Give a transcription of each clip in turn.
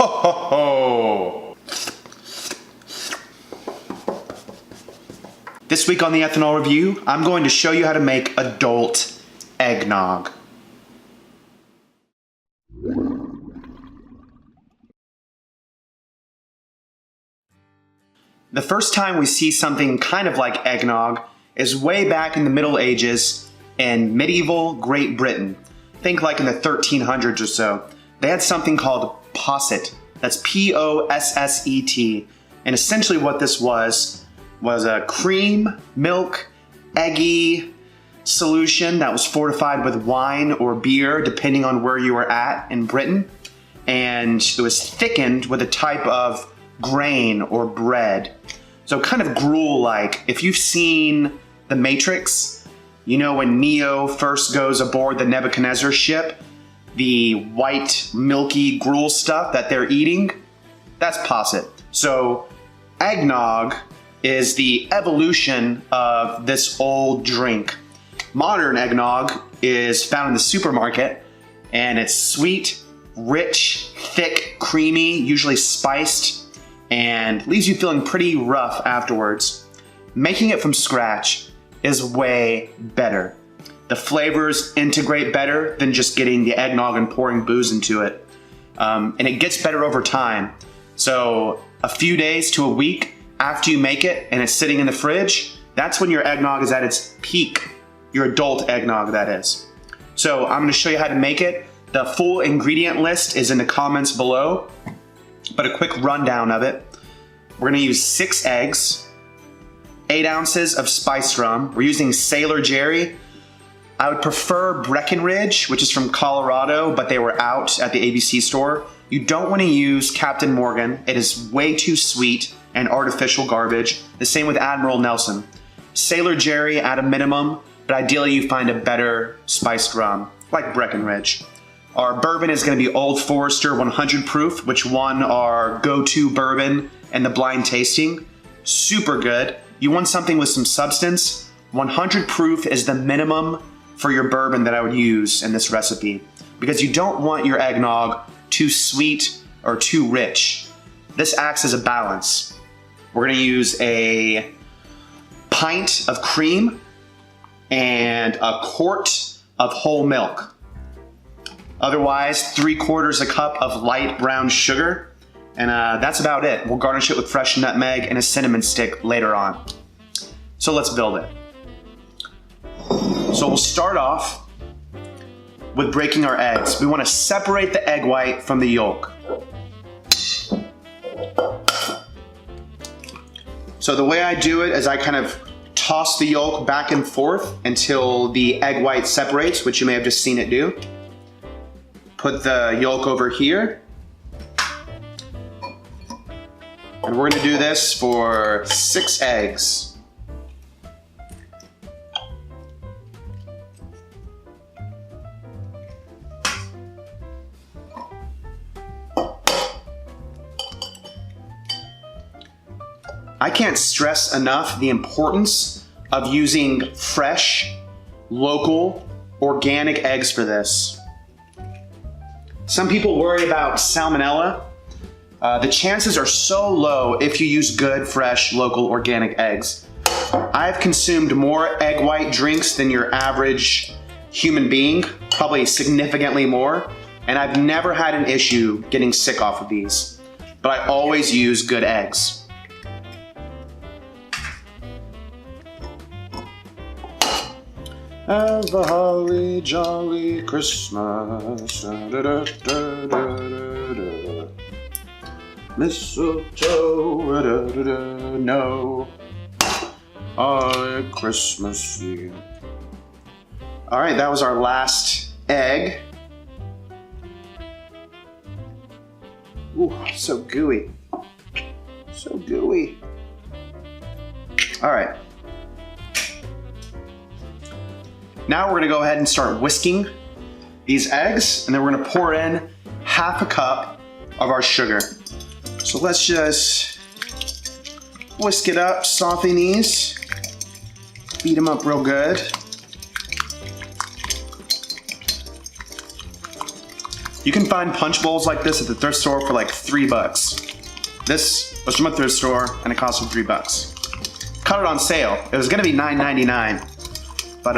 Ho ho ho! This week on the Ethanol Review, I'm going to show you how to make adult eggnog. The first time we see something kind of like eggnog is way back in the Middle Ages in medieval Great Britain. Think like in the 1300s or so. They had something called posset. That's P-O-S-S-E-T. And essentially what this was a cream, milk, eggy solution that was fortified with wine or beer, depending on where you were at in Britain. And it was thickened with a type of grain or bread. So kind of gruel-like. If you've seen The Matrix, you know when Neo first goes aboard the Nebuchadnezzar ship, the white, milky gruel stuff that they're eating, that's posset. So eggnog is the evolution of this old drink. Modern eggnog is found in the supermarket, and it's sweet, rich, thick, creamy, usually spiced, and leaves you feeling pretty rough afterwards. Making it from scratch is way better. The flavors integrate better than just getting the eggnog and pouring booze into it. And it gets better over time. So a few days to a week after you make it and it's sitting in the fridge, that's when your eggnog is at its peak. Your adult eggnog, that is. So I'm gonna show you how to make it. The full ingredient list is in the comments below, but a quick rundown of it. We're gonna use 6 eggs, 8 ounces of spiced rum. We're using Sailor Jerry. I would prefer Breckenridge, which is from Colorado, but they were out at the ABC store. You don't want to use Captain Morgan. It is way too sweet and artificial garbage. The same with Admiral Nelson. Sailor Jerry at a minimum, but ideally you find a better spiced rum, like Breckenridge. Our bourbon is going to be Old Forester 100 proof, which won our go-to bourbon in the blind tasting. Super good. You want something with some substance. 100 proof is the minimum for your bourbon that I would use in this recipe, because you don't want your eggnog too sweet or too rich. This acts as a balance. We're gonna use a pint of cream and a quart of whole milk. Otherwise, 3/4 a cup of light brown sugar, and that's about it. We'll garnish it with fresh nutmeg and a cinnamon stick later on. So let's build it. So we'll start off with breaking our eggs. We want to separate the egg white from the yolk. So the way I do it is I kind of toss the yolk back and forth until the egg white separates, which you may have just seen it do. Put the yolk over here. And we're going to do this for 6 eggs. I can't stress enough the importance of using fresh, local, organic eggs for this. Some people worry about salmonella. The chances are so low if you use good, fresh, local, organic eggs. I've consumed more egg white drinks than your average human being, probably significantly more, and I've never had an issue getting sick off of these. But I always use good eggs. Have a holly jolly Christmas, da, da, da, da, da, da. Mistletoe, da, da, da, no, holly Christmassy. All right, that was our last egg. Ooh, so gooey, so gooey. All right. Now we're gonna go ahead and start whisking these eggs, and then we're gonna pour in 1/2 cup of our sugar. So let's just whisk it up, soften these, beat them up real good. You can find punch bowls like this at the thrift store for like $3. This was from a thrift store and it cost me $3. Caught it on sale. It was gonna be $9.99, but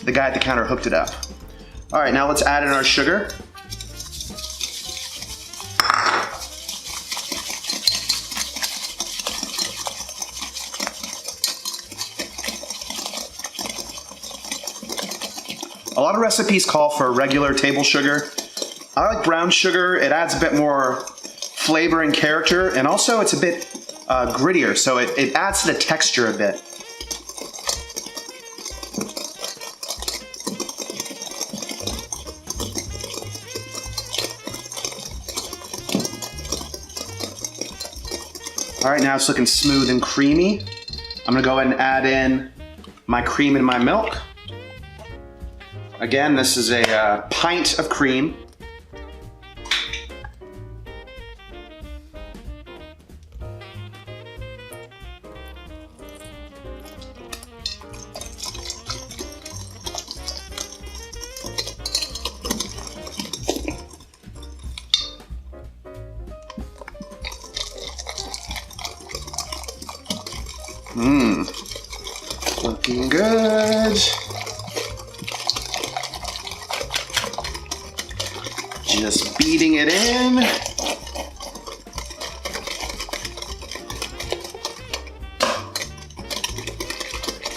the guy at the counter hooked it up. All right, now let's add in our sugar. A lot of recipes call for regular table sugar. I like brown sugar. It adds a bit more flavor and character, and also it's a bit grittier, so it adds to the texture a bit. All right, now it's looking smooth and creamy. I'm gonna go ahead and add in my cream and my milk. Again, this is a pint of cream. Looking good. Just beating it in.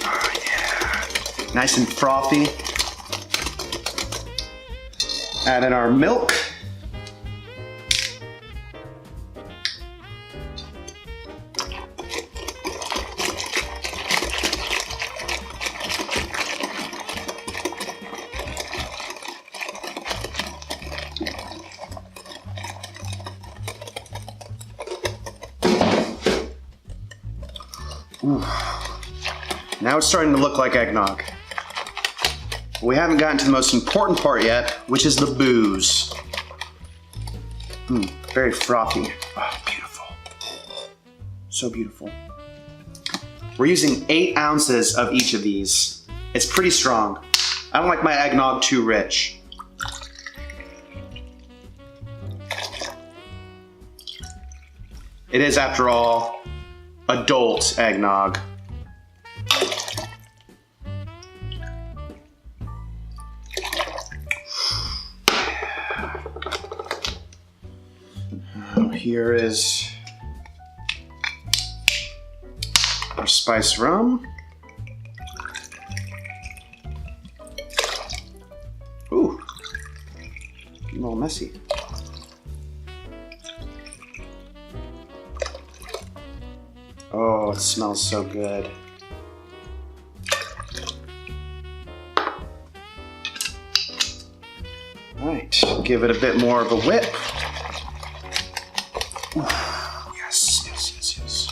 Oh yeah, nice and frothy. Add in our milk. Ooh. Now it's starting to look like eggnog. We haven't gotten to the most important part yet, which is the booze. Very frothy. Oh, beautiful. So beautiful. We're using 8 ounces of each of these. It's pretty strong. I don't like my eggnog too rich. It is, after all, adult eggnog. Here is our spiced rum. Ooh, a little messy. Oh, it smells so good. All right, give it a bit more of a whip. Ooh, yes, yes, yes, yes.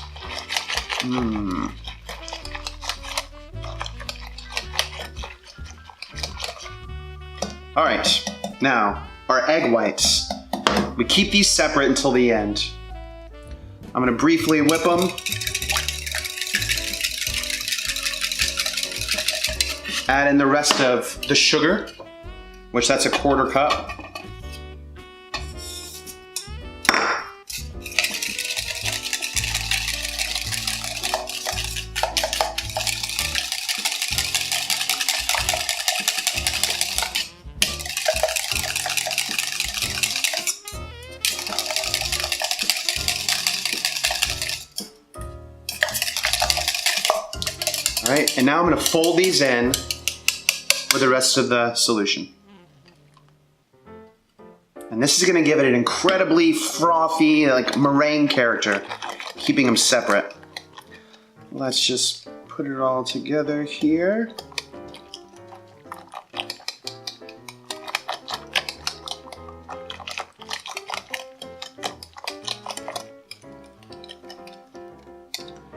All right, now our egg whites. We keep these separate until the end. I'm gonna briefly whip them. Add in the rest of the sugar, which that's a 1/4 cup. All right, and now I'm gonna fold these in with the rest of the solution. And this is gonna give it an incredibly frothy, like meringue character, keeping them separate. Let's just put it all together here.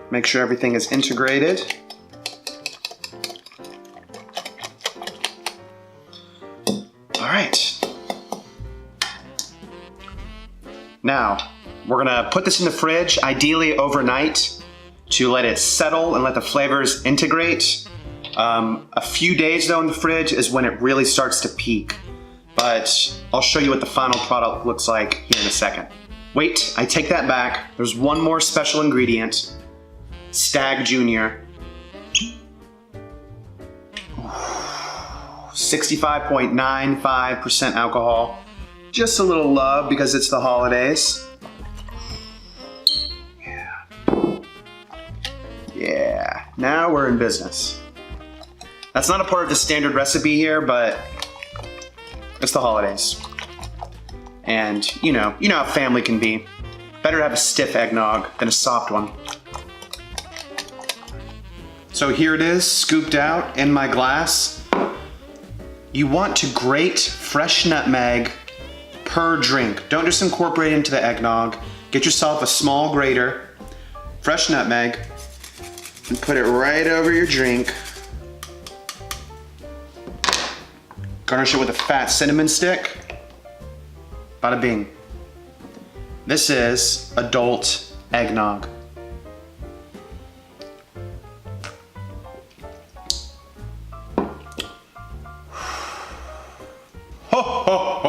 Make sure everything is integrated. Now, we're gonna put this in the fridge, ideally overnight, to let it settle and let the flavors integrate. A few days though in the fridge is when it really starts to peak. but I'll show you what the final product looks like here in a second. Wait, I take that back. There's one more special ingredient. Stag Junior. 65.95% alcohol. Just a little love because it's the holidays. Yeah, now we're in business. That's not a part of the standard recipe here, but it's the holidays. And you know how family can be. Better to have a stiff eggnog than a soft one. So here it is, scooped out in my glass. You want to grate fresh nutmeg per drink. Don't just incorporate it into the eggnog. Get yourself a small grater, fresh nutmeg, and put it right over your drink. Garnish it with a fat cinnamon stick. Bada bing. This is adult eggnog. Ho ho ho!